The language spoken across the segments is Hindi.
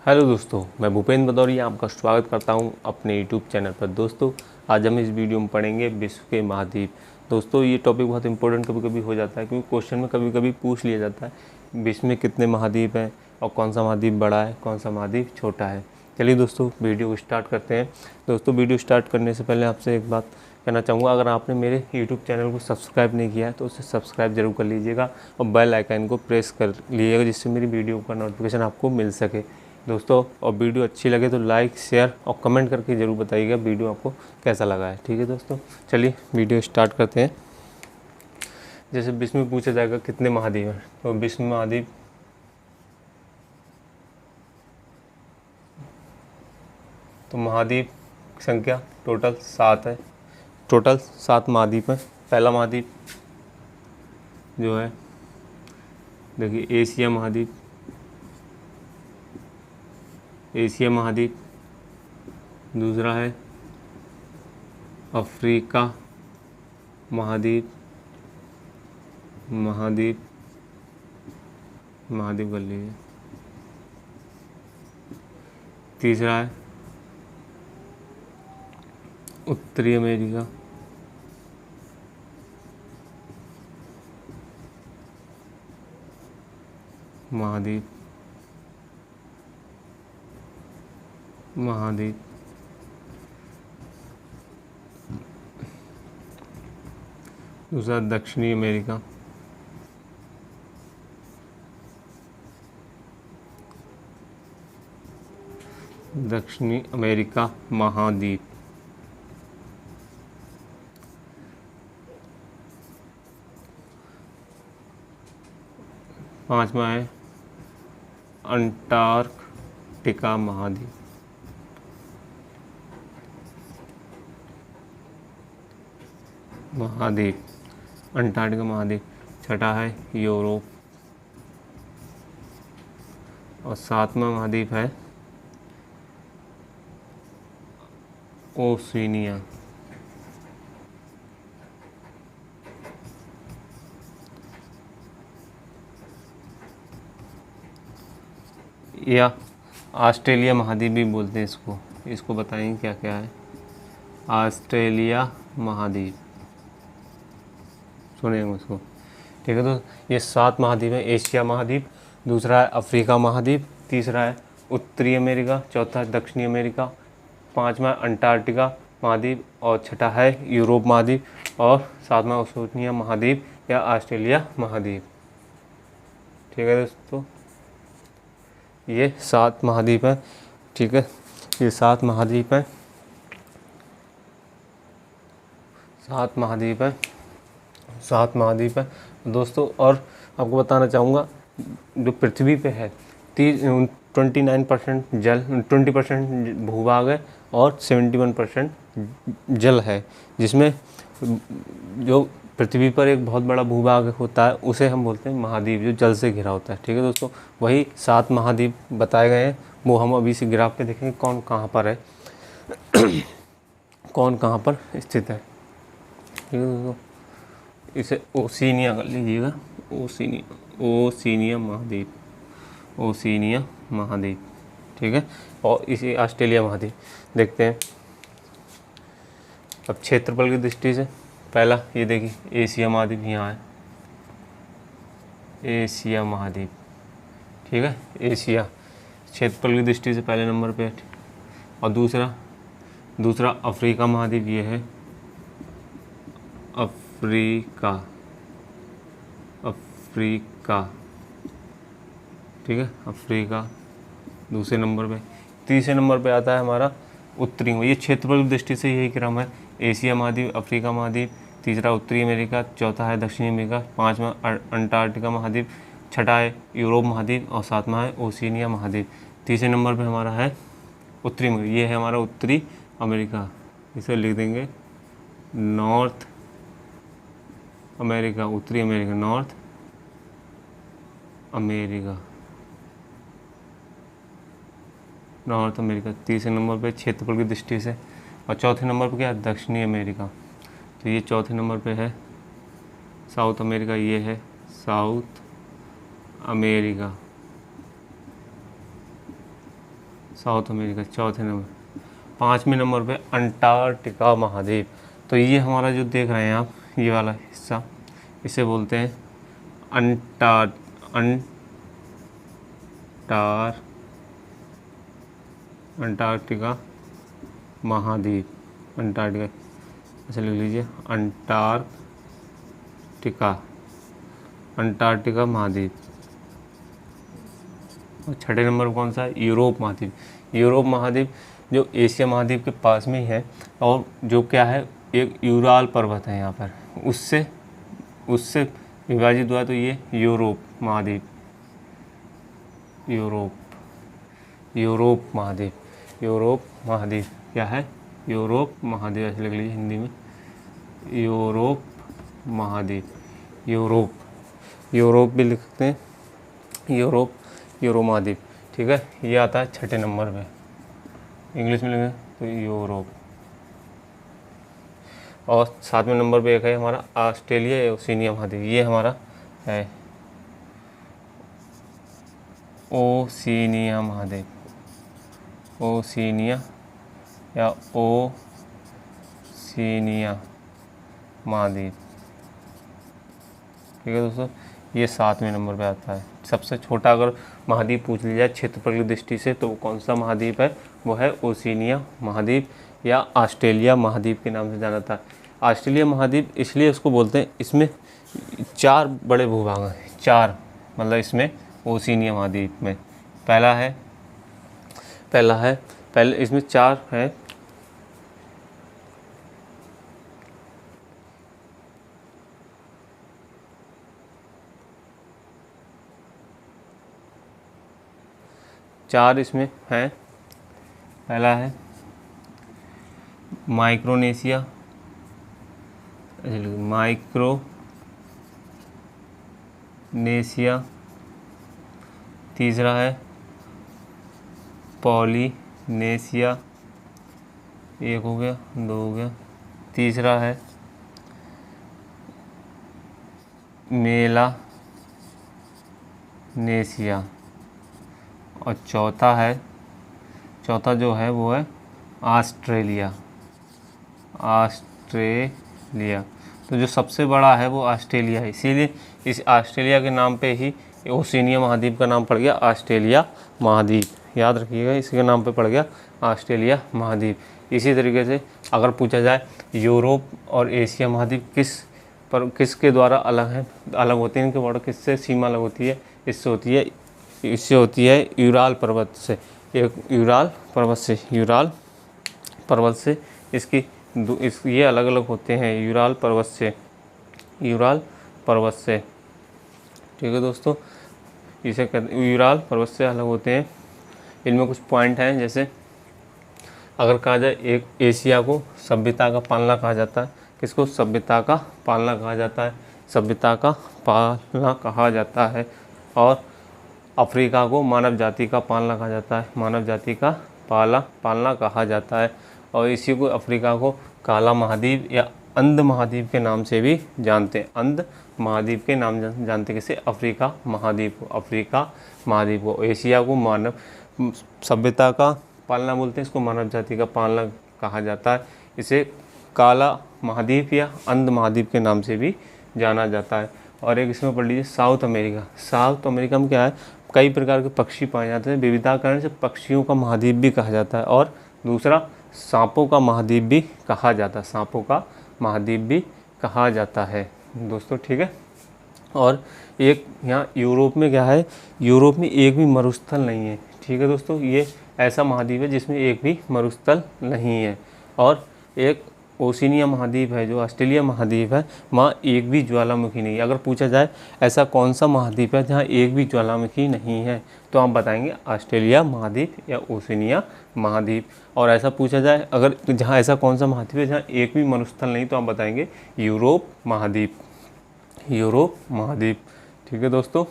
हेलो दोस्तों, मैं भूपेंद्र भदौरिया आपका स्वागत करता हूं अपने यूट्यूब चैनल पर। दोस्तों, आज हम इस वीडियो में पढ़ेंगे विश्व के महाद्वीप। दोस्तों, ये टॉपिक बहुत इंपॉर्टेंट कभी कभी हो जाता है, क्योंकि क्वेश्चन में कभी कभी पूछ लिया जाता है विश्व में कितने महाद्वीप हैं और कौन सा महाद्वीप बड़ा है, कौन सा महाद्वीप छोटा है। चलिए दोस्तों, वीडियो को स्टार्ट करते हैं। दोस्तों, वीडियो स्टार्ट करने से पहले आपसे एक बात कहना चाहूँगा, अगर आपने मेरे यूट्यूब चैनल को सब्सक्राइब नहीं किया है तो उसे सब्सक्राइब जरूर कर लीजिएगा और बेल आइकन को प्रेस कर लीजिएगा, जिससे मेरी वीडियो का नोटिफिकेशन आपको मिल सके। दोस्तों, और वीडियो अच्छी लगे तो लाइक, शेयर और कमेंट करके ज़रूर बताइएगा वीडियो आपको कैसा लगा है। ठीक है दोस्तों, चलिए वीडियो स्टार्ट करते हैं। जैसे विश्व में पूछा जाएगा कितने महाद्वीप हैं, तो विश्व में महाद्वीप महाद्वीप संख्या टोटल 7 है। टोटल 7 महाद्वीप हैं। पहला महाद्वीप जो है, देखिए, एशिया महाद्वीप। एशिया महाद्वीप। दूसरा है अफ्रीका महाद्वीप। महाद्वीप कर लीजिए। तीसरा है उत्तरी अमेरिका। महाद्वीप। दूसरा दक्षिणी अमेरिका। दक्षिणी अमेरिका महाद्वीप। पांचवा है अंटार्कटिका महाद्वीप। अंटार्कटिका महाद्वीप। छठा है यूरोप। और सातवां महाद्वीप है ओशिनिया। या ऑस्ट्रेलिया महाद्वीप भी बोलते हैं इसको बताएंगे क्या क्या है। ऑस्ट्रेलिया महाद्वीप, सुनेंगे उसको। ठीक है, तो ये 7 महाद्वीप है। एशिया महाद्वीप, दूसरा है अफ्रीका महाद्वीप, तीसरा है उत्तरी अमेरिका, चौथा है दक्षिणी अमेरिका, पांचवा अंटार्कटिका महाद्वीप और छठा है यूरोप महाद्वीप और सातवां ओशिनिया महाद्वीप या ऑस्ट्रेलिया महाद्वीप। ठीक है दोस्तों, ये 7 महाद्वीप हैं। ठीक है, ये 7 महाद्वीप हैं। 7 महाद्वीप है दोस्तों। और आपको बताना चाहूँगा, जो पृथ्वी पे है 29% जल, 20% भूभाग है और 71% जल है, जिसमें जो पृथ्वी पर एक बहुत बड़ा भूभाग होता है उसे हम बोलते हैं महाद्वीप, जो जल से घिरा होता है। ठीक है दोस्तों, वही 7 महाद्वीप बताए गए हैं, वो हम अभी से ग्राफ पे देखेंगे कौन कहाँ पर है कौन कहाँ पर स्थित है। ठीक है दोस्तों, इसे ओशिनिया कर लीजिएगा। ओशिनिया महाद्वीप। ठीक है, और इसी ऑस्ट्रेलिया महाद्वीप देखते हैं। अब क्षेत्रफल की दृष्टि से पहला ये देखिए, एशिया महाद्वीप यहाँ है। एशिया महाद्वीप, ठीक है, एशिया क्षेत्रफल की दृष्टि से पहले नंबर पे है। और दूसरा अफ्रीका महाद्वीप ये है। अफ्रीका, ठीक है, अफ्रीका दूसरे नंबर पे। तीसरे नंबर पे आता है हमारा उत्तरी। ये क्षेत्रफल की दृष्टि से यही क्रम है, एशिया महाद्वीप, अफ्रीका महाद्वीप, तीसरा उत्तरी अमेरिका, चौथा है दक्षिणी अमेरिका, पांचवा अंटार्कटिका महाद्वीप, छठा है यूरोप महाद्वीप और सातवां है ओशिनिया महाद्वीप। तीसरे नंबर पे हमारा है उत्तरी अमेरिका। ये है हमारा उत्तरी अमेरिका, इसे लिख देंगे नॉर्थ अमेरिका। उत्तरी अमेरिका, नॉर्थ अमेरिका तीसरे नंबर पे क्षेत्रफल की दृष्टि से। और चौथे नंबर पे क्या है, दक्षिणी अमेरिका। तो ये चौथे नंबर पे है साउथ अमेरिका। ये है साउथ अमेरिका। साउथ अमेरिका चौथे नंबर। 5वें नंबर पे अंटार्कटिका महाद्वीप। तो ये हमारा जो देख रहे हैं आप, ये वाला हिस्सा, इसे बोलते हैं अंटार्कटिका महाद्वीप। अंटार्कटिका ऐसे लिख लीजिए, अंटार्कटिका महाद्वीप। और छठे नंबर पर कौन सा है? यूरोप महाद्वीप। यूरोप महाद्वीप जो एशिया महाद्वीप के पास में ही है, और जो क्या है, एक यूराल पर्वत है यहाँ पर, उससे विभाजित हुआ, तो ये यूरोप महाद्वीप। यूरोप महाद्वीप क्या है? यूरोप महाद्वीप ऐसे लिख लीजिए हिंदी में, यूरोप महाद्वीप। यूरोप भी लिख सकते हैं, यूरोप महाद्वीप। ठीक है, ये आता है छठे नंबर पे, इंग्लिश में लिखें तो यूरोप। और 7वें नंबर पे एक है हमारा ऑस्ट्रेलिया या ओशिनिया महाद्वीप। ये हमारा है ओशिनिया महाद्वीप, ओशिनिया या ओशिनिया महाद्वीप। ठीक है दोस्तों, ये 7वें नंबर पे आता है। सबसे छोटा अगर महाद्वीप पूछ लिया जाए क्षेत्रफल की दृष्टि से, तो वो कौन सा महाद्वीप है? वो है ओशिनिया महाद्वीप या ऑस्ट्रेलिया महाद्वीप के नाम से जाना था। ऑस्ट्रेलिया महाद्वीप इसलिए उसको बोलते हैं, इसमें 4 बड़े भूभाग हैं, 4 मतलब इसमें ओशिनिया महाद्वीप में पहले इसमें 4 है। चार इसमें हैं। पहला है माइक्रोनेशिया, तीसरा है पॉलिनेशिया, 1 हो गया, 2 हो गया। तीसरा है मेलानेशिया, और चौथा जो है वो है ऑस्ट्रेलिया। तो जो सबसे बड़ा है वो ऑस्ट्रेलिया है, इसीलिए इस ऑस्ट्रेलिया के नाम पे ही ओशिनिया महाद्वीप का नाम पड़ गया ऑस्ट्रेलिया महाद्वीप। याद रखिएगा, इसके नाम पे पड़ गया ऑस्ट्रेलिया महाद्वीप। इसी तरीके से अगर पूछा जाए यूरोप और एशिया महाद्वीप किसके द्वारा अलग होते हैं, इनके बॉर्डर किससे सीमा अलग होती है? इससे होती है यूराल पर्वत से। यूराल पर्वत से ये अलग अलग होते हैं यूराल पर्वत से। ठीक है दोस्तों, इसे यूराल पर्वत से अलग होते हैं। इनमें कुछ पॉइंट हैं, जैसे अगर कहा जाए एक एशिया को सभ्यता का पालना कहा जाता है। किसको? सभ्यता का पालना कहा जाता है। और अफ्रीका को मानव जाति का पालना कहा जाता है। और इसी को अफ्रीका को काला महाद्वीप या अंध महाद्वीप के नाम से भी जानते हैं। अंध महाद्वीप के नाम जानते किसे? अफ्रीका महाद्वीप को। एशिया को मानव सभ्यता का पालना बोलते हैं, इसको मानव जाति का पालना कहा जाता है। इसे काला महाद्वीप या अंध महाद्वीप के नाम से भी जाना जाता है। और एक इसमें पढ़ लीजिए साउथ अमेरिका में क्या है? कई प्रकार के पक्षी पाए जाते हैं, विविधताकरण से पक्षियों का महाद्वीप भी कहा जाता है। और दूसरा सांपों का महाद्वीप भी कहा जाता है दोस्तों। ठीक है, और एक यहाँ यूरोप में क्या है? यूरोप में एक भी मरुस्थल नहीं है। ठीक है दोस्तों, ये ऐसा महाद्वीप है जिसमें एक भी मरुस्थल नहीं है। और एक ओशिनिया महाद्वीप है, जो ऑस्ट्रेलिया महाद्वीप है, वहाँ एक भी ज्वालामुखी नहीं है। अगर पूछा जाए ऐसा कौन सा महाद्वीप है जहाँ एक भी ज्वालामुखी नहीं है, तो आप बताएंगे ऑस्ट्रेलिया महाद्वीप या ओशिनिया महाद्वीप। और ऐसा पूछा जाए अगर जहाँ ऐसा कौन सा महाद्वीप है जहाँ एक भी मरुस्थल नहीं, तो आप बताएंगे यूरोप महाद्वीप। ठीक है दोस्तों,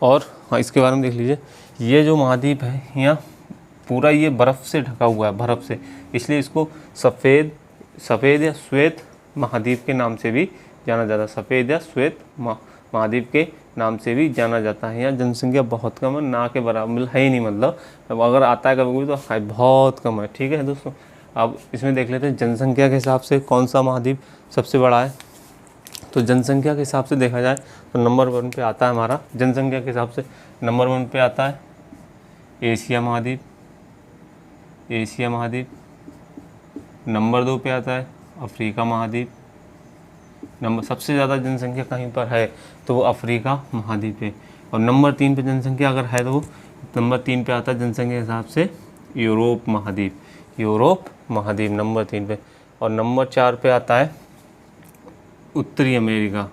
और इसके बारे में देख लीजिए, ये जो महाद्वीप है यहाँ पूरा ये बर्फ़ से ढका हुआ है, बर्फ़ से, इसलिए इसको सफ़ेद या श्वेत महाद्वीप के नाम से भी जाना जाता है। सफ़ेद या श्वेत महाद्वीप के नाम से भी जाना जाता है। यहाँ जनसंख्या बहुत कम है, ना के बराबर है ही नहीं, मतलब अगर आता है कभी कभी तो है बहुत कम है। ठीक है दोस्तों, अब इसमें देख लेते हैं जनसंख्या के हिसाब से कौन सा महाद्वीप सबसे बड़ा है। तो जनसंख्या के हिसाब से देखा जाए तो नंबर 1 पे आता है हमारा, जनसंख्या के हिसाब से नंबर 1 पे आता है एशिया महाद्वीप। एशिया महाद्वीप नंबर 2 पे आता है अफ्रीका महाद्वीप। नंबर सबसे ज़्यादा जनसंख्या कहीं पर है तो वो अफ्रीका महाद्वीप है। और नंबर 3 पे जनसंख्या अगर है तो वो नंबर 3 पे आता है जनसंख्या के हिसाब से यूरोप महाद्वीप। यूरोप महाद्वीप नंबर 3 पे। और नंबर 4 पे आता है उत्तरी अमेरिका।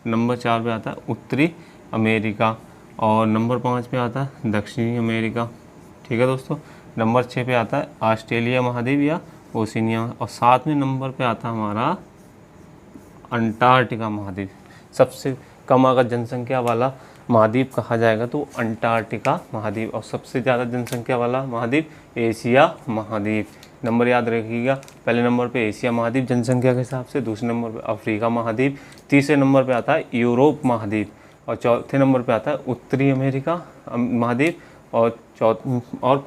नंबर 4 पे आता है उत्तरी अमेरिका। और नंबर 5 पे आता है दक्षिणी अमेरिका। ठीक है दोस्तों, नंबर 6 पे आता है ऑस्ट्रेलिया महाद्वीप या ओशिनिया। और 7वें नंबर पे आता है हमारा अंटार्कटिका महाद्वीप। सबसे कम अगर जनसंख्या वाला महाद्वीप कहा जाएगा तो अंटार्कटिका महाद्वीप। और सबसे ज़्यादा जनसंख्या वाला महाद्वीप एशिया महाद्वीप। नंबर याद रखिएगा, पहले नंबर पे एशिया महाद्वीप जनसंख्या के हिसाब से, दूसरे नंबर पे अफ्रीका महाद्वीप, तीसरे नंबर पे आता है यूरोप महाद्वीप, और चौथे नंबर पे आता है उत्तरी अमेरिका महाद्वीप, और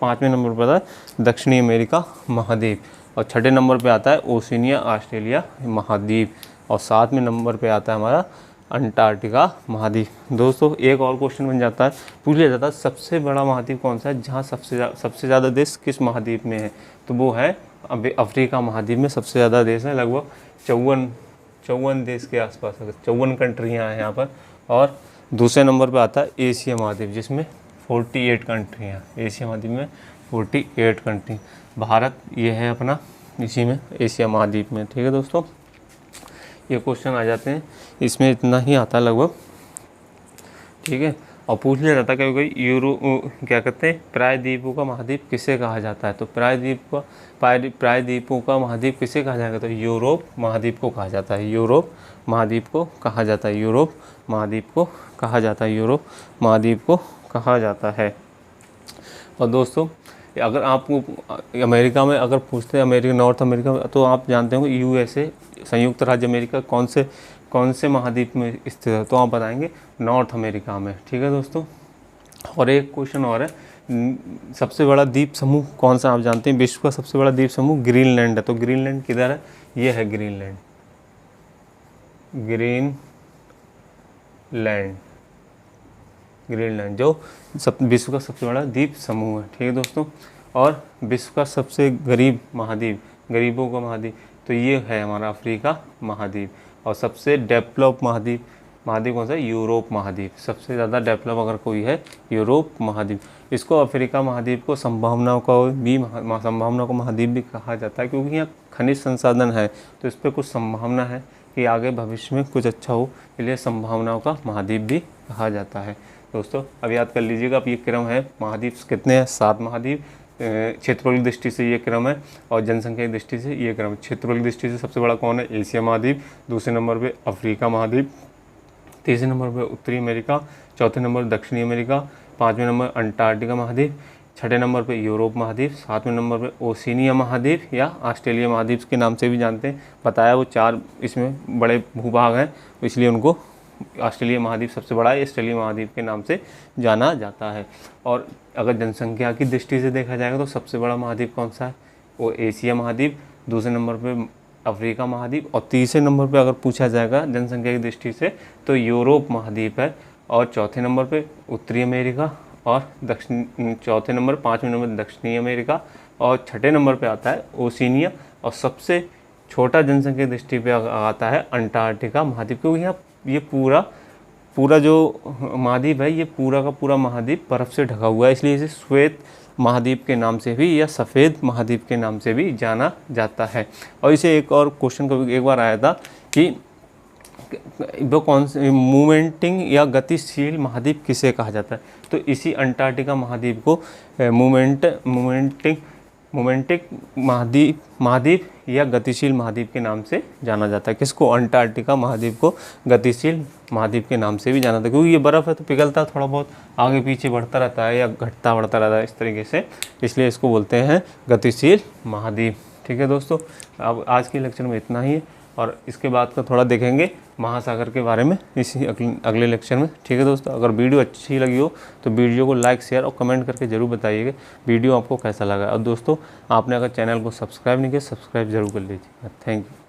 5वें नंबर पर आता है दक्षिणी अमेरिका महाद्वीप, और 6ठे नंबर पे आता है ओशिनिया ऑस्ट्रेलिया महाद्वीप, और 7वें नंबर पे आता है हमारा अंटार्कटिका महाद्वीप। दोस्तों एक और क्वेश्चन बन जाता है, पूछ लिया जाता है सबसे बड़ा महाद्वीप कौन सा है, जहाँ सबसे ज़्यादा देश किस महाद्वीप में है, तो वो है अफ्रीका महाद्वीप में सबसे ज़्यादा देश है। लगभग 54 देश के आसपास, 54 कंट्रियाँ हैं यहाँ पर। और दूसरे नंबर पर आता है एशिया महाद्वीप जिसमें 48 कंट्रियाँ, एशिया महाद्वीप में 48 कंट्री। भारत ये है अपना इसी में एशिया महाद्वीप में। ठीक है दोस्तों, ये क्वेश्चन आ जाते हैं, इसमें इतना ही आता है लगभग। ठीक है, और पूछ लिया जाता है कभी कभी क्या कहते हैं प्रायद्वीपों का महाद्वीप किसे कहा जाता है, तो प्रायद्वीपों का महाद्वीप किसे कहा जाएगा, तो यूरोप महाद्वीप को कहा जाता है। यूरोप महाद्वीप को कहा जाता है। यूरोप महाद्वीप को कहा जाता है। यूरोप महाद्वीप को कहा जाता है। और दोस्तों अगर आपको अमेरिका में अगर पूछते हैं अमेरिका नॉर्थ अमेरिका में, तो आप जानते होंगे यूएसए संयुक्त राज्य अमेरिका कौन से महाद्वीप में स्थित है, तो आप बताएंगे नॉर्थ अमेरिका में। ठीक है दोस्तों, और एक क्वेश्चन और है, सबसे बड़ा द्वीप समूह कौन सा आप जानते हैं, विश्व का सबसे बड़ा द्वीप समूह ग्रीनलैंड है, तो ग्रीनलैंड किधर है, ये है ग्रीनलैंड। ग्रीनलैंड जो विश्व का सबसे बड़ा द्वीप समूह है। ठीक है दोस्तों, और विश्व का सबसे गरीब महाद्वीप, गरीबों का महाद्वीप, तो ये है हमारा अफ्रीका महाद्वीप। और सबसे डेवलप महाद्वीप कौन सा है, यूरोप महाद्वीप। सबसे ज़्यादा डेवलप अगर कोई है यूरोप महाद्वीप। इसको अफ्रीका महाद्वीप को संभावनाओं का महाद्वीप भी कहा जाता है, क्योंकि यहाँ खनिज संसाधन है, तो इस पर कुछ संभावना है कि आगे भविष्य में कुछ अच्छा हो, इसलिए संभावनाओं का महाद्वीप भी कहा जाता है। दोस्तों अब याद कर लीजिएगा, अब ये क्रम है, महाद्वीप कितने हैं, 7 महाद्वीप। क्षेत्रफल की दृष्टि से ये क्रम है, और जनसंख्या की दृष्टि से ये क्रम है। क्षेत्रफल की दृष्टि से सबसे बड़ा कौन है, एशिया महाद्वीप, दूसरे नंबर पे अफ्रीका महाद्वीप, तीसरे नंबर पे उत्तरी अमेरिका, चौथे नंबर दक्षिणी अमेरिका, 5वें नंबर अंटार्कटिका महाद्वीप, 6ठे नंबर पे यूरोप महाद्वीप, 7वें नंबर पे ओशिनिया महाद्वीप या ऑस्ट्रेलिया महाद्वीप के नाम से भी जानते हैं। बताया वो 4 इसमें बड़े भूभाग हैं, इसलिए उनको ऑस्ट्रेलिया महाद्वीप सबसे बड़ा है, ऑस्ट्रेलिया महाद्वीप के नाम से जाना जाता है। और अगर जनसंख्या की दृष्टि से देखा जाएगा तो सबसे बड़ा महाद्वीप कौन सा है, वो एशिया महाद्वीप, दूसरे नंबर पे अफ्रीका महाद्वीप, और तीसरे नंबर पे अगर पूछा जाएगा जनसंख्या की दृष्टि से तो यूरोप महाद्वीप है, और चौथे नंबर पे उत्तरी अमेरिका, और चौथे नंबर 5वें नंबर दक्षिणी अमेरिका, और 6ठे नंबर पे आता है ओशिनिया, और सबसे छोटा जनसंख्या की दृष्टि पे आता है अंटार्कटिका महाद्वीप, क्योंकि यहाँ ये पूरा जो महाद्वीप है, ये पूरा का पूरा महाद्वीप बर्फ़ से ढका हुआ है, इसलिए इसे श्वेत महाद्वीप के नाम से भी या सफ़ेद महाद्वीप के नाम से भी जाना जाता है। और इसे एक और क्वेश्चन कभी एक बार आया था कि वो कौन से मूवमेंटिंग या गतिशील महाद्वीप किसे कहा जाता है, तो इसी अंटार्कटिका महाद्वीप को मोमेंटिक महाद्वीप या गतिशील महाद्वीप के नाम से जाना जाता है। किसको, अंटार्कटिका महाद्वीप को गतिशील महाद्वीप के नाम से भी जाना जाता है, क्योंकि ये बर्फ़ है तो पिघलता थोड़ा बहुत आगे पीछे बढ़ता रहता है या घटता बढ़ता रहता है इस तरीके से, इसलिए इसको बोलते हैं गतिशील महाद्वीप। ठीक है दोस्तों, अब आज के लेक्चर में इतना ही है। और इसके बाद का थोड़ा देखेंगे महासागर के बारे में इसी अगले लेक्चर में। ठीक है दोस्तों, अगर वीडियो अच्छी लगी हो तो वीडियो को लाइक, शेयर और कमेंट करके ज़रूर बताइएगा वीडियो आपको कैसा लगा। और दोस्तों, आपने अगर चैनल को सब्सक्राइब नहीं किया, सब्सक्राइब जरूर कर लीजिएगा। Thank you.